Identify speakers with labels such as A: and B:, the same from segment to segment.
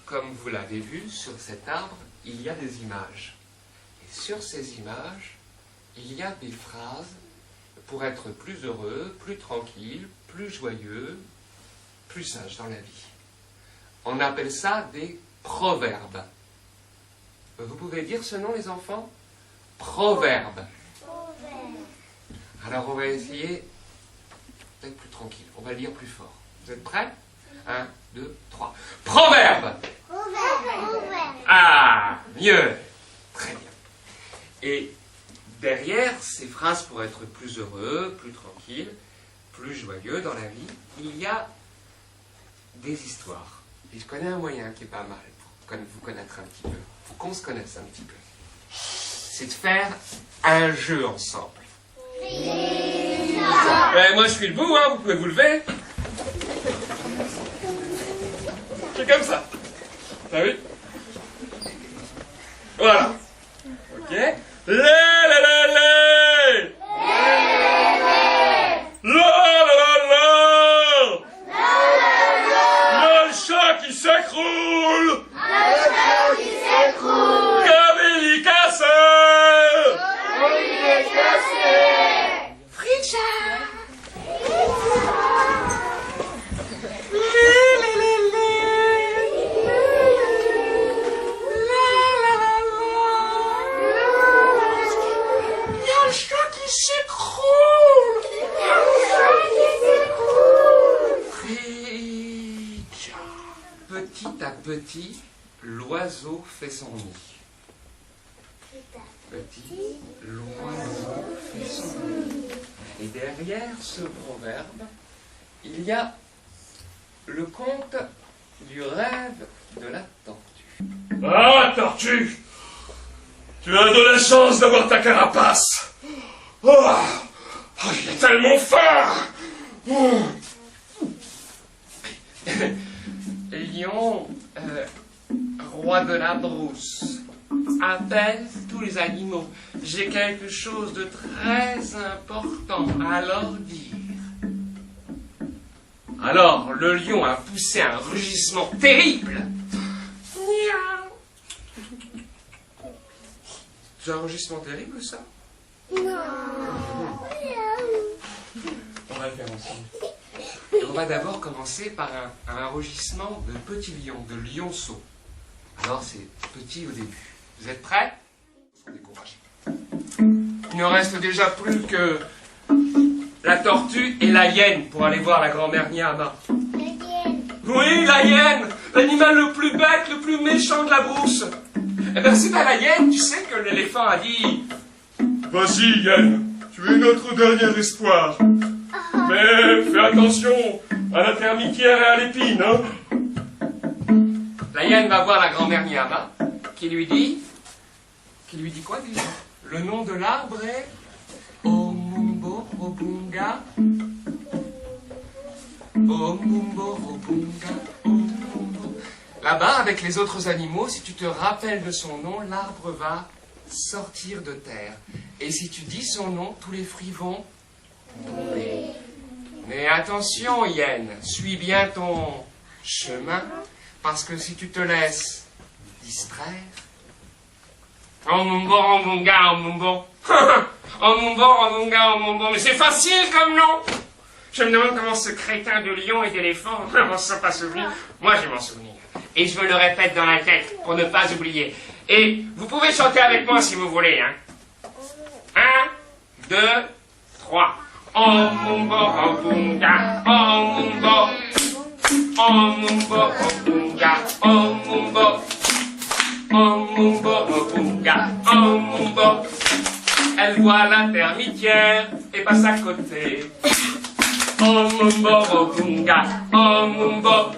A: comme vous l'avez vu, sur cet arbre, il y a des images. Et sur ces images, il y a des phrases pour être plus heureux, plus tranquille, plus joyeux, plus sage dans la vie. On appelle ça des proverbes. Vous pouvez dire ce nom, les enfants? Proverbes. Alors on va essayer d'être plus tranquille. On va le dire plus fort. Vous êtes prêts? 1, 2, 3. Proverbe! Ah, mieux! Très bien. Et derrière ces phrases pour être plus heureux, plus tranquille, plus joyeux dans la vie, il y a des histoires. Et je connais un moyen qui est pas mal pour vous connaître un petit peu, pour qu'on se connaisse un petit peu. C'est de faire un jeu ensemble. Ben, moi je suis debout, hein, vous pouvez vous lever. C'est comme ça. T'as vu? Voilà. Ok. Lé, lé, lé, lé. La, la, la, la. Le chat qui s'écroule. Comme il est cassé. Petit à petit, l'oiseau fait son nid. Petit, l'oiseau fait son nid. Et derrière ce proverbe, il y a le conte du rêve de la tortue.
B: Ah, tortue! Tu as de la chance d'avoir ta carapace! Oh, il est tellement fort!
A: Lion, roi de la brousse, appelle tous les animaux. J'ai quelque chose de très important à leur dire. Alors, le lion a poussé un rugissement terrible. Miaou. C'est un rugissement terrible, ça?
C: Non.
A: On va le faire ensemble. Et on va d'abord commencer par un rugissement de petit lion, de lionceau. Alors, c'est petit au début. Vous êtes prêts? Il ne reste déjà plus que la tortue et la hyène pour aller voir la grand-mère Niama. Oui, la hyène, l'animal le plus bête, le plus méchant de la brousse. Eh bien, c'est à la hyène, tu sais, que l'éléphant a dit...
B: Vas-y, Yann, tu es notre dernier espoir. Mais fais attention à la termitière et à l'épine, hein.
A: La hyène va voir la grand-mère Niama, qui lui dit quoi déjà? Le nom de l'arbre est Omumbo Obunga. Omumbo Obunga. Omumbo. Là-bas, avec les autres animaux, si tu te rappelles de son nom, l'arbre va sortir de terre. Et si tu dis son nom, tous les fruits vont tomber. Mais attention, hyène, suis bien ton chemin, parce que si tu te laisses distraire... Omumbo, Omunga, Omumbo. Omumbo, Omunga, Omumbo. Mais c'est facile comme nom. Je me demande comment ce crétin de lion et d'éléphant ne s'en pas souvenir. Moi, je m'en souvenir. Et je me le répète dans la tête pour ne pas oublier. Et vous pouvez chanter avec moi si vous voulez. 1, 2, 3. Omumbo, Omunga, Omumbo. Omumbo, Omunga, Omumbo. Omumbo, Obunga, Omumbo. Elle voit la termitière et passe à côté. Omumbo, Obunga, Omumbo.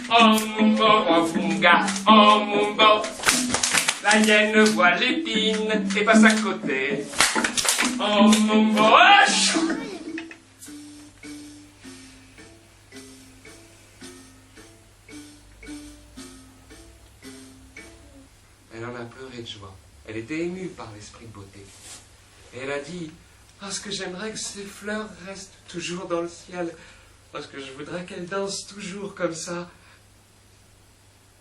A: Omumbo, Obunga, Omumbo. La hyène voit l'épine et passe à côté. Omumbo, wesh! Elle en a pleuré de joie. Elle était émue par l'esprit de beauté. Et elle a dit, parce que j'aimerais que ces fleurs restent toujours dans le ciel, parce que je voudrais qu'elles dansent toujours comme ça.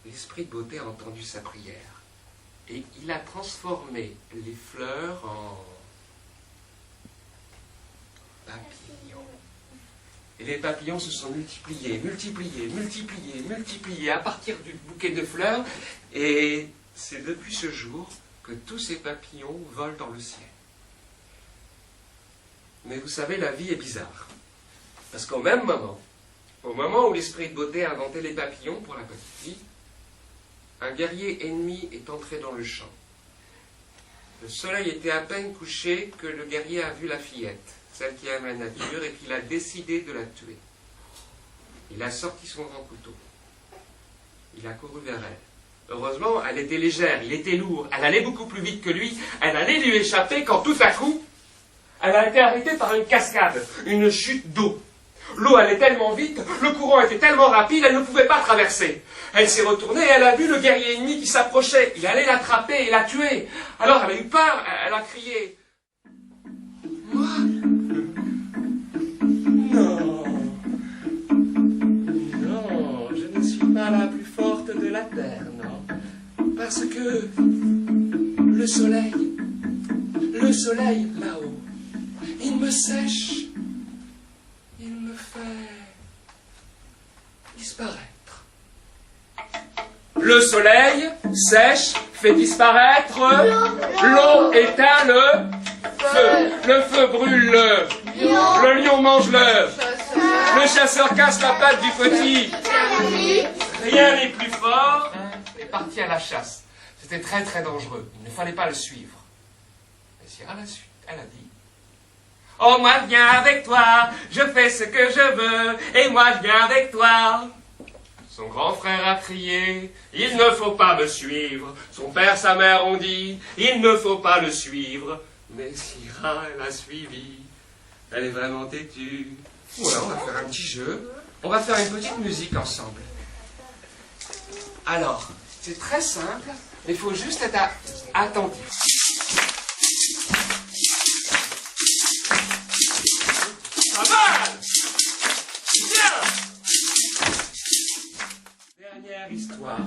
A: l'esprit de beauté a entendu sa prière. Et il a transformé les fleurs en papillons. Et les papillons se sont multipliés à partir du bouquet de fleurs. Et c'est depuis ce jour que tous ces papillons volent dans le ciel. Mais vous savez, la vie est bizarre. Parce qu'au même moment, au moment où l'esprit de beauté a inventé les papillons pour la petite fille, un guerrier ennemi est entré dans le champ. Le soleil était à peine couché que le guerrier a vu la fillette, celle qui aime la nature, et qu'il a décidé de la tuer. Il a sorti son grand couteau. Il a couru vers elle. Heureusement, elle était légère, il était lourd, elle allait beaucoup plus vite que lui, elle allait lui échapper quand tout à coup, elle a été arrêtée par une cascade, une chute d'eau. L'eau allait tellement vite, le courant était tellement rapide, elle ne pouvait pas traverser. Elle s'est retournée et elle a vu le guerrier ennemi qui s'approchait. Il allait l'attraper et la tuer. Alors elle a eu peur, elle a crié. Moi ? Non. Non, je ne suis pas la plus forte de la terre, non. Parce que le soleil là-haut, il me sèche. Il me fait disparaître. Le soleil sèche, fait disparaître l'eau, éteint le feu. Le feu brûle le lion mange l'œuf. Le chasseur casse la patte du petit. Rien n'est plus fort. Il est parti à la chasse. C'était très très dangereux. Il ne fallait pas le suivre. Mais si à la suite, elle a dit: oh, moi je viens avec toi, je fais ce que je veux, et moi je viens avec toi. Son grand frère a crié: il ne faut pas me suivre. Son père, sa mère ont dit: il ne faut pas le suivre. Mais Syrah, elle a suivi. Elle est vraiment têtue. Voilà, on va faire un petit jeu. On va faire une petite musique ensemble. Alors, c'est très simple, mais il faut juste être attentif. Pas mal! Bien! Dernière histoire.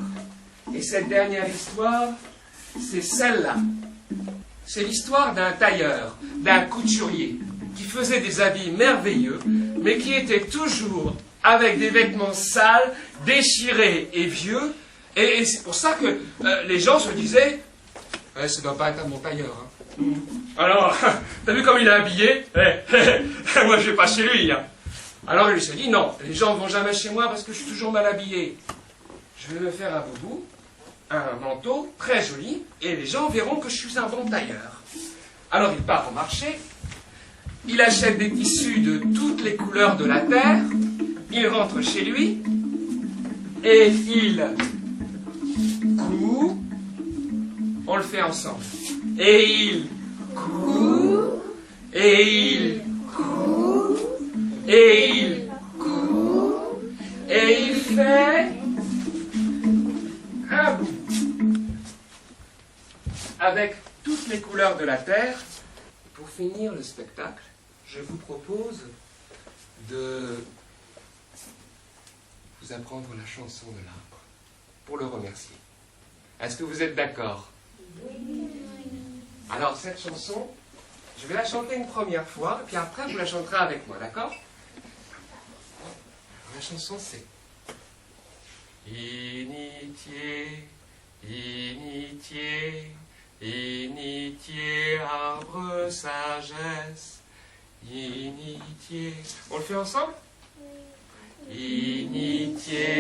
A: Et cette dernière histoire, c'est celle-là. C'est l'histoire d'un tailleur, d'un couturier, qui faisait des habits merveilleux, mais qui était toujours avec des vêtements sales, déchirés et vieux. Et c'est pour ça que les gens se disaient: ça ne doit pas être un bon tailleur. Hein. Alors, t'as vu comme il est habillé? Moi, je vais pas chez lui. Hein. Alors, il s'est dit: non, les gens ne vont jamais chez moi parce que je suis toujours mal habillé. Je vais me faire un boubou, un manteau très joli, et les gens verront que je suis un bon tailleur. Alors, il part au marché, il achète des tissus de toutes les couleurs de la terre, il rentre chez lui, et il coud, on le fait ensemble. Et il coud, et il coud, et il coud, et il fait un bout avec toutes les couleurs de la terre. Pour finir le spectacle, je vous propose de vous apprendre la chanson de l'arbre pour le remercier. Est-ce que vous êtes d'accord? Alors, cette chanson, je vais la chanter une première fois, puis après, vous la chanterez avec moi, d'accord? La chanson, c'est: Initié, initié, initié, arbre sagesse, initié. On le fait ensemble? Initié,